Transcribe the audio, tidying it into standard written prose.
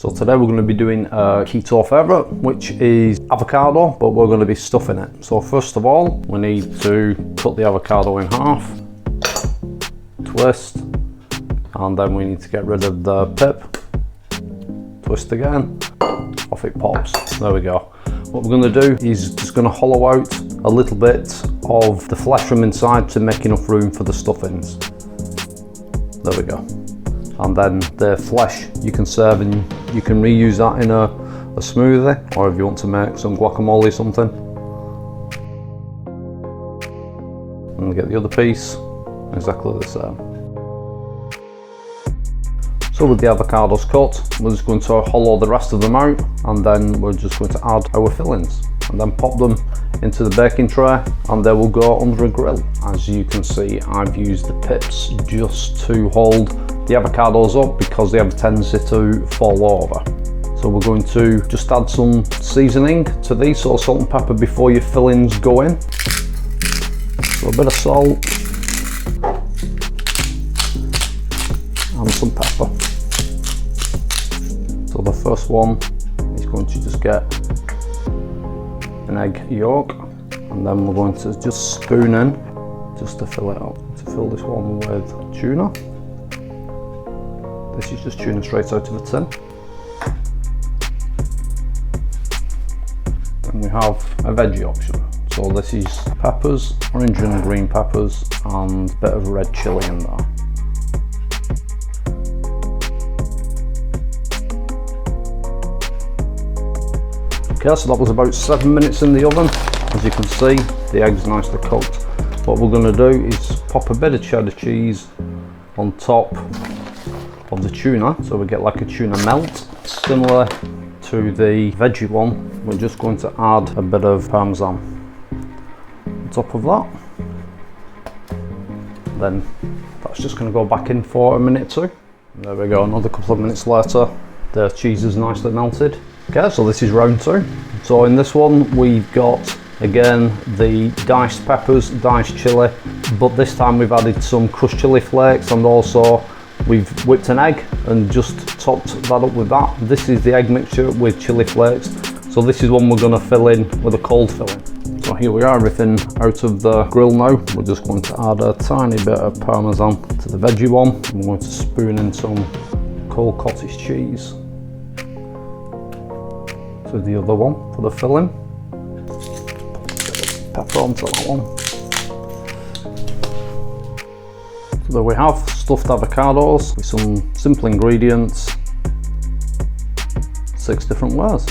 So today we're going to be doing a keto favourite, which is avocado, but we're going to be stuffing it. So first of all, we need to cut the avocado in half, twist, and then we need to get rid of the pip, twist again, off it pops. There we go. What we're going to do is just going to hollow out a little bit of the flesh from inside to make enough room for the stuffings. There we go. And then the flesh you can serve, and you can reuse that in a smoothie, or if you want to make some guacamole or something. And get the other piece exactly the same. So with the avocados cut, we're just going to hollow the rest of them out, and then we're just going to add our fillings and then pop them into the baking tray, and they will go under a grill. As you can see, I've used the pips just to hold the avocados up because they have a tendency to fall over. So we're going to just add some seasoning to these, so salt and pepper before your fillings go in. So a bit of salt and some pepper. So the first one is going to just get an egg yolk, and then we're going to just spoon in just to fill it up. To fill this one with tuna. This is just tuna straight out of the tin. Then we have a veggie option. So this is peppers, orange and green peppers, and a bit of red chilli in there. Okay, so that was about 7 minutes in the oven. As you can see, the egg's nicely cooked. What we're going to do is pop a bit of cheddar cheese on top of the tuna, so we get like a tuna melt. Similar to the veggie one, we're just going to add a bit of parmesan on top of that. Then that's just going to go back in for a minute or two. There we go, another couple of minutes later, the cheese is nicely melted. Okay, so this is round two. So in this one we've got, again, the diced peppers, diced chilli, but this time we've added some crushed chilli flakes, and also we've whipped an egg and just topped that up with that. This is the egg mixture with chilli flakes. So this is one we're going to fill in with a cold filling. So here we are, everything out of the grill now. We're just going to add a tiny bit of parmesan to the veggie one. I'm going to spoon in some cold cottage cheese to the other one for the filling. Pepper onto that one. So there we have stuffed avocados with some simple ingredients, 6 different ways.